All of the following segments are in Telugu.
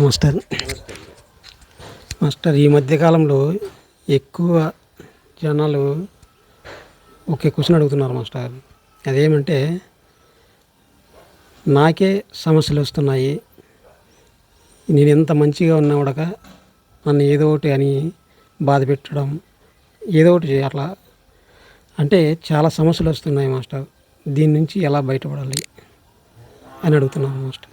మాస్టర్. మాస్టర్, ఈ మధ్యకాలంలో ఎక్కువ జనాలు ఒకే క్వశ్చన్ అడుగుతున్నారు మాస్టర్. అదేమంటే, నాకే సమస్యలు వస్తున్నాయి, నేను ఎంత మంచిగా ఉన్నా కూడా నన్ను ఏదో ఒకటి అని బాధ పెట్టడం, ఏదో ఒకటి అట్లా అంటే చాలా సమస్యలు వస్తున్నాయి మాస్టర్. దీని నుంచి ఎలా బయటపడాలి అని అడుగుతున్నాను మాస్టర్.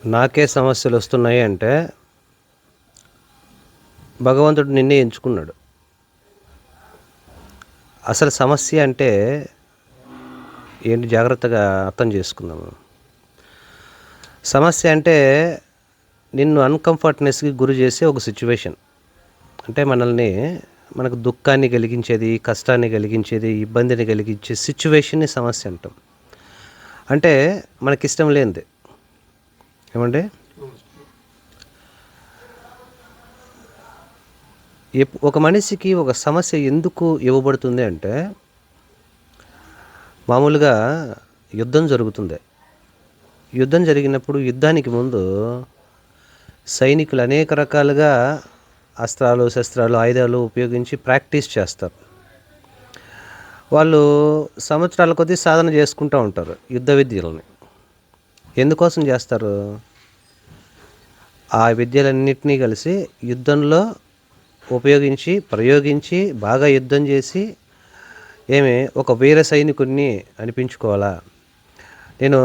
నాకే సమస్యలు వస్తున్నాయి అంటే భగవంతుడు నిన్నే ఎంచుకున్నాడు. అసలు సమస్య అంటే ఏంటి జాగ్రత్తగా అర్థం చేసుకుందాము. సమస్య అంటే నిన్ను అన్కంఫర్ట్నెస్కి గురి చేసే ఒక సిచ్యువేషన్. అంటే మనకు దుఃఖాన్ని కలిగించేది, కష్టాన్ని కలిగించేది, ఇబ్బందిని కలిగించే సిచ్యువేషన్ని సమస్య అంటాం. అంటే మనకిష్టం లేనిది. ఏమంటే ఒక మనిషికి ఒక సమస్య ఎందుకు ఇవ్వబడుతుంది అంటే, మామూలుగా యుద్ధం జరుగుతుంది. యుద్ధం జరిగినప్పుడు యుద్ధానికి ముందు సైనికులు అనేక రకాలుగా అస్త్రాలు, శస్త్రాలు, ఆయుధాలు ఉపయోగించి ప్రాక్టీస్ చేస్తారు. వాళ్ళు సంవత్సరాల కొద్దీ సాధన చేసుకుంటూ ఉంటారు యుద్ధ విద్యలని. ఎందుకోసం చేస్తారు? ఆ విద్యలన్నింటినీ కలిసి యుద్ధంలో ప్రయోగించి బాగా యుద్ధం చేసి ఒక వీర సైనికుడిని అనిపించుకోవాలా, నేను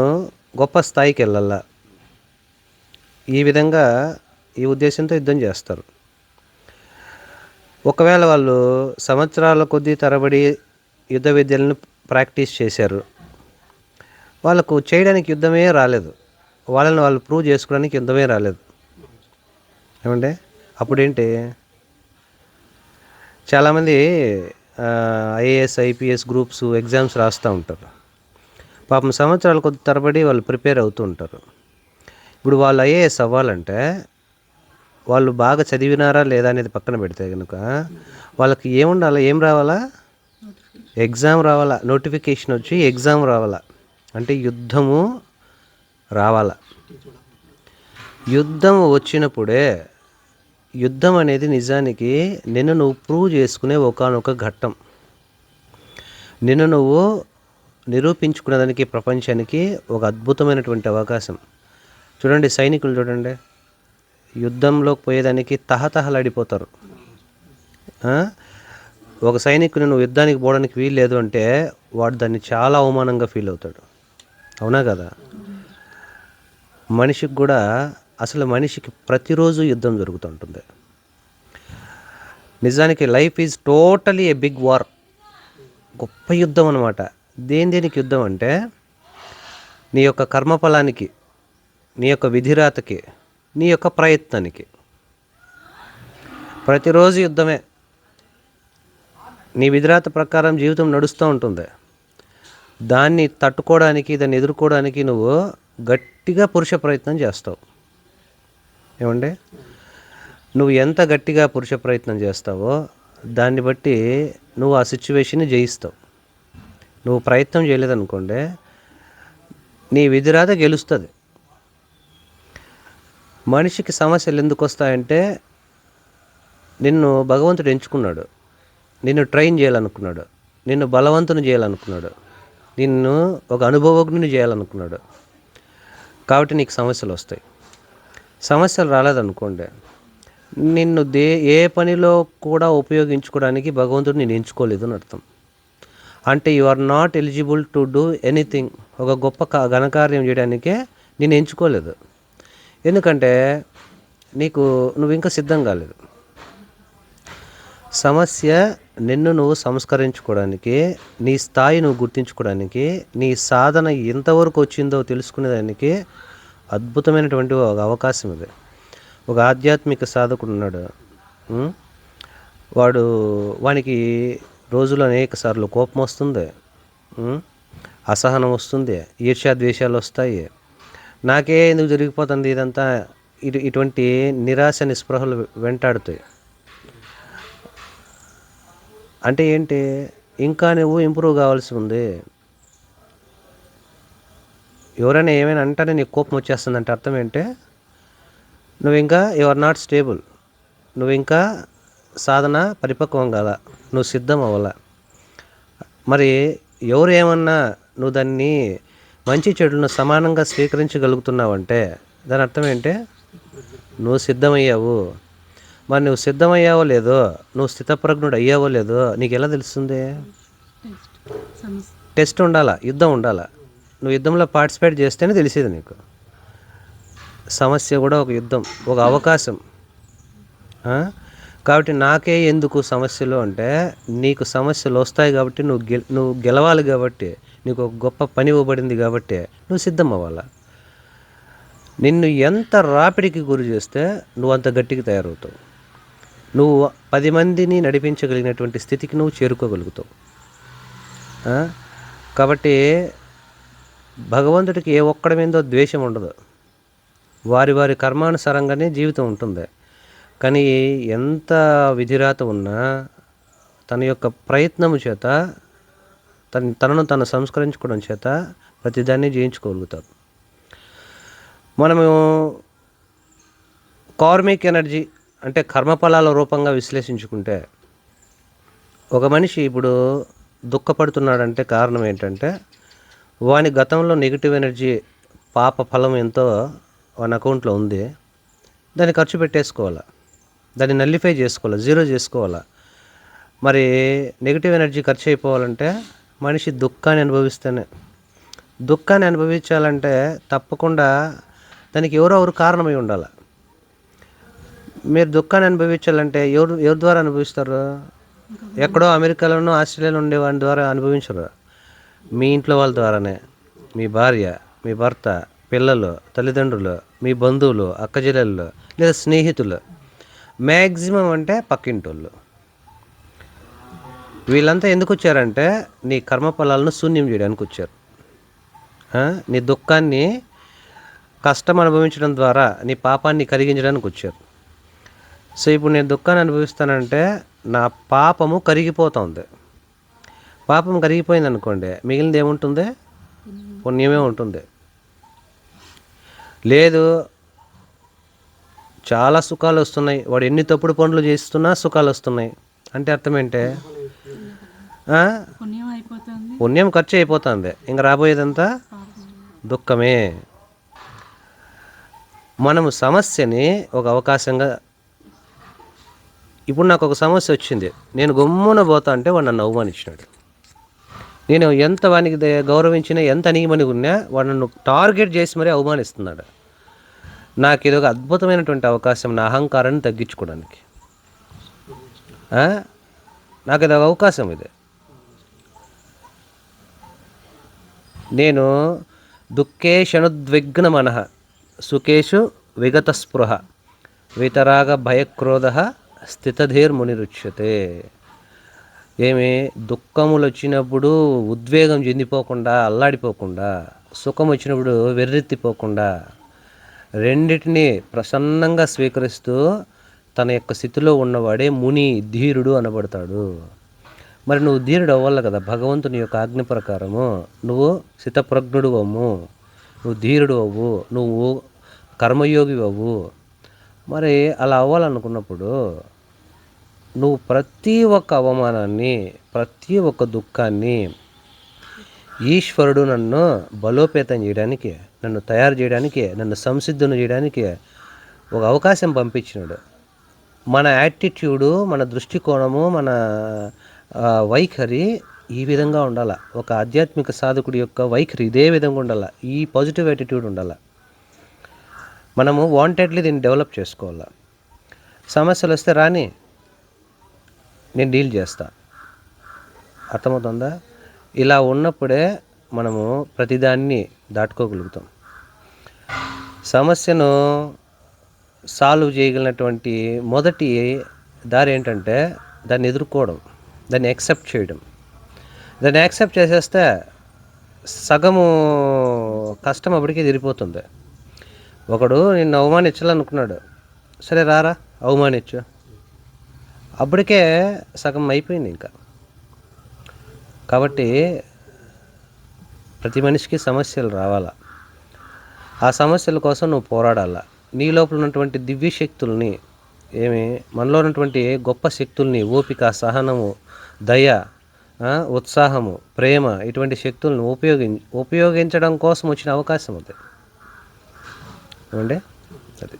గొప్ప స్థాయికి వెళ్ళాలా, ఈ విధంగా ఈ ఉద్దేశంతో యుద్ధం చేస్తారు. ఒకవేళ వాళ్ళు సంవత్సరాల కొద్దీ తరబడి యుద్ధ విద్యలను ప్రాక్టీస్ చేశారు, వాళ్ళకు చేయడానికి యుద్ధమే రాలేదు, వాళ్ళని వాళ్ళు ప్రూవ్ చేసుకోవడానికి యుద్ధమే రాలేదు. ఏమంటే అప్పుడేంటి, చాలామంది ఐఏఎస్, ఐపీఎస్ గ్రూప్స్ ఎగ్జామ్స్ రాస్తూ ఉంటారు. పాపం సంవత్సరాల కొద్ది తరబడి వాళ్ళు ప్రిపేర్ అవుతూ ఉంటారు. ఇప్పుడు వాళ్ళు ఐఏఎస్ అవ్వాలంటే వాళ్ళు బాగా చదివినారా లేదా అనేది పక్కన పెడితే కనుక వాళ్ళకి ఏం రావాలా? ఎగ్జామ్ రావాలా, నోటిఫికేషన్ వచ్చి ఎగ్జామ్ రావాలా, అంటే యుద్ధము రావాలా. యుద్ధం వచ్చినప్పుడే, యుద్ధం అనేది నిజానికి నిన్ను నువ్వు ప్రూవ్ చేసుకునే ఒకానొక ఘట్టం. నిన్ను నువ్వు నిరూపించుకునేదానికి ప్రపంచానికి ఒక అద్భుతమైనటువంటి అవకాశం. చూడండి, సైనికులు చూడండి, యుద్ధంలోకి పోయేదానికి తహతహలాడిపోతారు. ఒక సైనికుని నువ్వు యుద్ధానికి పోవడానికి వీల్లేదు అంటే వాడు దాన్ని చాలా అవమానంగా ఫీల్ అవుతాడు. అవునా కదా? మనిషికి కూడా, అసలు మనిషికి ప్రతిరోజు యుద్ధం జరుగుతుంటుంది. నిజానికి life is totally a big war, గొప్ప యుద్ధం అన్నమాట. దేనికి యుద్ధం అంటే, నీ యొక్క కర్మఫలానికి, నీ యొక్క విధిరాతకి, నీ యొక్క ప్రయత్నానికి ప్రతిరోజు యుద్ధమే. నీ విధిరాత ప్రకారం జీవితం నడుస్తూ ఉంటుంది. దాన్ని తట్టుకోవడానికి, దాన్ని ఎదుర్కోవడానికి నువ్వు గట్టిగా పురుష ప్రయత్నం చేస్తావు. ఏమండి, నువ్వు ఎంత గట్టిగా పురుష ప్రయత్నం చేస్తావో దాన్ని బట్టి నువ్వు ఆ సిచ్యువేషన్ని జయిస్తావు. నువ్వు ప్రయత్నం చేయలేదనుకోండి, నీ విధిరాత గెలుస్తుంది. మనిషికి సమస్యలు ఎందుకు వస్తాయంటే, నిన్ను భగవంతుడు ఎంచుకున్నాడు, నిన్ను ట్రైన్ చేయాలనుకున్నాడు, నిన్ను బలవంతుని చేయాలనుకున్నాడు, నిన్ను ఒక అనుభవజ్ఞుని చేయాలనుకున్నాడు. కాబట్టి నీకు సమస్యలు వస్తాయి. సమస్యలు రాలేదనుకోండి, నిన్ను ఏ పనిలో కూడా ఉపయోగించుకోవడానికి భగవంతుడు నేను ఎంచుకోలేదు అని అర్థం. అంటే you are not eligible to do anything. ఒక గొప్ప ఘనకార్యం చేయడానికే నేను ఎంచుకోలేదు. ఎందుకంటే నువ్వు ఇంకా సిద్ధం కాలేదు. సమస్య నిన్ను నువ్వు సంస్కరించుకోవడానికి, నీ స్థాయి నువ్వు గుర్తించుకోవడానికి, నీ సాధన ఎంతవరకు వచ్చిందో తెలుసుకునేదానికి అద్భుతమైనటువంటి ఒక అవకాశం ఇది. ఒక ఆధ్యాత్మిక సాధకుడు ఉన్నాడు. వానికి రోజులో అనేక సార్లు కోపం వస్తుంది, అసహనం వస్తుంది, ఈర్ష్యాద్వేషాలు వస్తాయి. నాకే ఎందుకు జరిగిపోతుంది ఇదంతా, ఇటువంటి నిరాశ నిస్పృహలు వెంటాడుతాయి. అంటే ఏంటి, ఇంకా నువ్వు ఇంప్రూవ్ కావాల్సి ఉంది, ఎవరైనా ఏమైనా అంటేనే నీకు కోపం వచ్చేస్తుందంటే అర్థం ఏంటి? నువ్వు ఇంకా యు ఆర్ నాట్ స్టేబుల్. నువ్వు ఇంకా సాధన పరిపక్వం కాదా, నువ్వు సిద్ధం అవ్వాల. మరి ఎవరు ఏమన్నా నువ్వు దాన్ని మంచి చెడులను సమానంగా స్వీకరించగలుగుతున్నావంటే దాని అర్థం ఏంటి? నువ్వు సిద్ధమయ్యావు. మరి నువ్వు సిద్ధమయ్యావో లేదో, నువ్వు స్థితప్రజ్ఞుడు అయ్యావో లేదో నీకు ఎలా తెలుస్తుంది? టెస్ట్ ఉండాలా, యుద్ధం ఉండాలా. నువ్వు యుద్ధంలో పార్టిసిపేట్ చేస్తేనే తెలిసేది నీకు. సమస్య కూడా ఒక యుద్ధం, ఒక అవకాశం. కాబట్టి నాకే ఎందుకు సమస్యలు అంటే, నీకు సమస్యలు వస్తాయి కాబట్టి నువ్వు గెలవాలి, కాబట్టి నీకు ఒక గొప్ప పని ఇవ్వబడింది కాబట్టి నువ్వు సిద్ధం అవ్వాలా. నిన్ను ఎంత రాపిడికి గురి చేస్తే నువ్వు అంత గట్టికి తయారవుతావు. నువ్వు 10 మందిని నడిపించగలిగినటువంటి స్థితికి నువ్వు చేరుకోగలుగుతావు. కాబట్టి భగవంతుడికి ఏ ఒక్కడి మీదో ద్వేషం ఉండదు. వారి వారి కర్మానుసారంగానే జీవితం ఉంటుంది. కానీ ఎంత విధిరాత ఉన్నా తన యొక్క ప్రయత్నము చేత తనను తను సంస్కరించుకోవడం చేత ప్రతిదాన్ని జయించుకోగలుగుతారు. మనము కార్మిక్ ఎనర్జీ అంటే కర్మఫలాల రూపంగా విశ్లేషించుకుంటే, ఒక మనిషి ఇప్పుడు దుఃఖపడుతున్నాడంటే కారణం ఏంటంటే, వాని గతంలో నెగిటివ్ ఎనర్జీ పాప ఫలం ఎంతో వాని అకౌంట్లో ఉంది. దాన్ని ఖర్చు పెట్టేసుకోవాలా, దాన్ని నల్లిఫై చేసుకోవాలా, జీరో చేసుకోవాలా. మరి నెగిటివ్ ఎనర్జీ ఖర్చు అయిపోవాలంటే మనిషి దుఃఖాన్ని అనుభవిస్తేనే. దుఃఖాన్ని అనుభవించాలంటే తప్పకుండా దానికి ఎవరు కారణమై ఉండాలి. మీరు దుఃఖాన్ని అనుభవించాలంటే ఎవరి ద్వారా అనుభవిస్తారు? ఎక్కడో అమెరికాలోనో ఆస్ట్రేలియాలో ఉండే వాడి ద్వారా అనుభవించరు. మీ ఇంట్లో వాళ్ళ ద్వారానే. మీ భార్య, మీ భర్త, పిల్లలు, తల్లిదండ్రులు, మీ బంధువులు, అక్కచెల్లెళ్ళు, లేదా స్నేహితులు, మ్యాక్సిమం అంటే పక్కింటోళ్ళు. వీళ్ళంతా ఎందుకు వచ్చారంటే నీ కర్మఫలాలను శూన్యం చేయడానికి వచ్చారు. నీ దుఃఖాన్ని కష్టం అనుభవించడం ద్వారా నీ పాపాన్ని కరిగించడానికి వచ్చారు. సో ఇప్పుడు నేను దుఃఖాన్ని అనుభవిస్తానంటే నా పాపము కరిగిపోతుంది. పాపం కరిగిపోయింది అనుకోండి, మిగిలినది ఏముంటుంది? పుణ్యమే ఉంటుంది. లేదు, చాలా సుఖాలు వస్తున్నాయి, వాడు ఎన్ని తప్పుడు పనులు చేస్తున్నా సుఖాలు వస్తున్నాయి అంటే అర్థం ఏంటే? పుణ్యం ఖర్చు అయిపోతుంది, ఇంకా రాబోయేదంతా దుఃఖమే. మనము సమస్యని ఒక అవకాశంగా, ఇప్పుడు నాకు ఒక సమస్య వచ్చింది, నేను గమ్మున పోతా అంటే వాడు నన్ను అవమానించినాడు. నేను ఎంత వానికి గౌరవించినా, ఎంత అణిగిమణిగి ఉన్నా వాడు నన్ను టార్గెట్ చేసి మరీ అవమానిస్తున్నాడు. నాకు ఇది ఒక అద్భుతమైనటువంటి అవకాశం నా అహంకారాన్ని తగ్గించుకోవడానికి. నాకు ఇది ఒక అవకాశం. ఇది నేను దుఃఖేషనుద్విగ్న మనః సుఖేషు విగత స్పృహ వితరాగ భయక్రోధ స్థితధీర్మునిరుచ్యతే. ఏమి దుఃఖములు వచ్చినప్పుడు ఉద్వేగం చెందిపోకుండా, అల్లాడిపోకుండా, సుఖం వచ్చినప్పుడు వెర్రెత్తిపోకుండా, రెండిటిని ప్రసన్నంగా స్వీకరిస్తూ తన యొక్క స్థితిలో ఉన్నవాడే ముని, ధీరుడు అనబడతాడు. మరి నువ్వు ధీరుడు అవ్వాలి కదా, భగవంతుని యొక్క ఆజ్ఞ ప్రకారము నువ్వు స్థితప్రజ్ఞుడు అవ్వు, నువ్వు ధీరుడు అవ్వు, నువ్వు కర్మయోగి అవ్వు. మరి అలా అవ్వాలనుకున్నప్పుడు నువ్వు ప్రతి ఒక్క అవమానాన్ని, ప్రతి ఒక్క దుఃఖాన్ని ఈశ్వరుడు నన్ను బలోపేతం చేయడానికి, నన్ను తయారు చేయడానికి, నన్ను సంసిద్ధుని చేయడానికి ఒక అవకాశం పంపించినాడు. మన యాటిట్యూడు, మన దృష్టికోణము, మన వైఖరి ఈ విధంగా ఉండాలి. ఒక ఆధ్యాత్మిక సాధకుడి యొక్క వైఖరి ఇదే విధంగా ఉండాలి. ఈ పాజిటివ్ యాటిట్యూడ్ ఉండాలి. మనము వాంటెడ్లీ దీన్ని డెవలప్ చేసుకోవాలి. సమస్యలు వస్తే రాని, నేను డీల్ చేస్తా. అర్థమవుతుందా? ఇలా ఉన్నప్పుడే మనము ప్రతిదాన్ని దాటుకోగలుగుతాం. సమస్యను సాల్వ్ చేయగలిగినటువంటి మొదటి దారి ఏంటంటే దాన్ని ఎదుర్కోవడం, దాన్ని యాక్సెప్ట్ చేయడం. దాన్ని యాక్సెప్ట్ చేసేస్తే సగము కష్టం అప్పటికే తీరిపోతుంది. ఒకడు నిన్ను అవమానించాలనుకున్నాడు, సరే రారా అవమానించు, అప్పటికే సగం అయిపోయింది ఇంకా. కాబట్టి ప్రతి మనిషికి సమస్యలు రావాలా. ఆ సమస్యల కోసం నువ్వు పోరాడాల. నీ లోపల ఉన్నటువంటి దివ్య శక్తుల్ని, మనలో ఉన్నటువంటి గొప్ప శక్తుల్ని, ఓపిక, సహనము, దయ, ఉత్సాహము, ప్రేమ, ఇటువంటి శక్తులను ఉపయోగించడం కోసం వచ్చిన అవకాశం అది. ఏమండి? అది.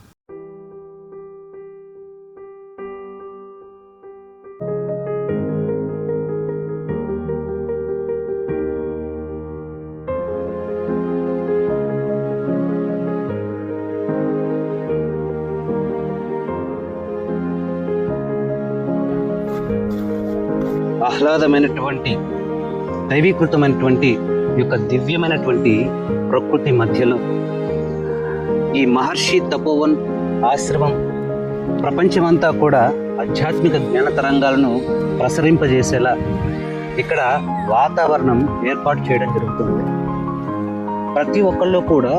ఆహ్లాదమైనటువంటి దైవీకృతమైనటువంటి ఈ యొక్క దివ్యమైనటువంటి ప్రకృతి మధ్యలో ఈ మహర్షి తపోవన్ ఆశ్రమం ప్రపంచమంతా కూడా ఆధ్యాత్మిక జ్ఞాన తరంగాలను ప్రసరింపజేసేలా ఇక్కడ వాతావరణం ఏర్పాటు చేయడం జరుగుతుంది. ప్రతి ఒక్కళ్ళు కూడా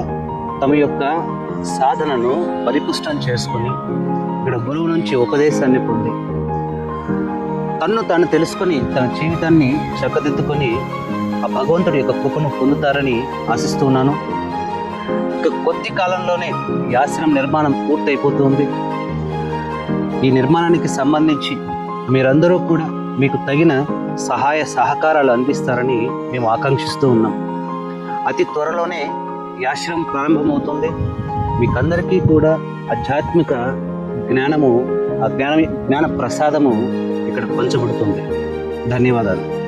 తమ యొక్క సాధనను పరిపుష్టం చేసుకొని ఇక్కడ గురువు నుంచి ఉపదేశాన్ని పొంది తన్ను తాను తెలుసుకొని తన జీవితాన్ని చక్కదిద్దుకొని ఆ భగవంతుడి యొక్క కృపను పొందుతారని ఆశిస్తున్నాను. ఇక కొద్ది కాలంలోనే ఈ ఆశ్రమం నిర్మాణం పూర్తయిపోతుంది. ఈ నిర్మాణానికి సంబంధించి మీరందరూ కూడా మీకు తగిన సహాయ సహకారాలు అందిస్తారని మేము ఆకాంక్షిస్తూ ఉన్నాం. అతి త్వరలోనే ఈ ఆశ్రమం ప్రారంభమవుతుంది. మీకందరికీ కూడా ఆధ్యాత్మిక జ్ఞాన ప్రసాదము ఇక్కడ పంచబడుతుంది. ధన్యవాదాలు.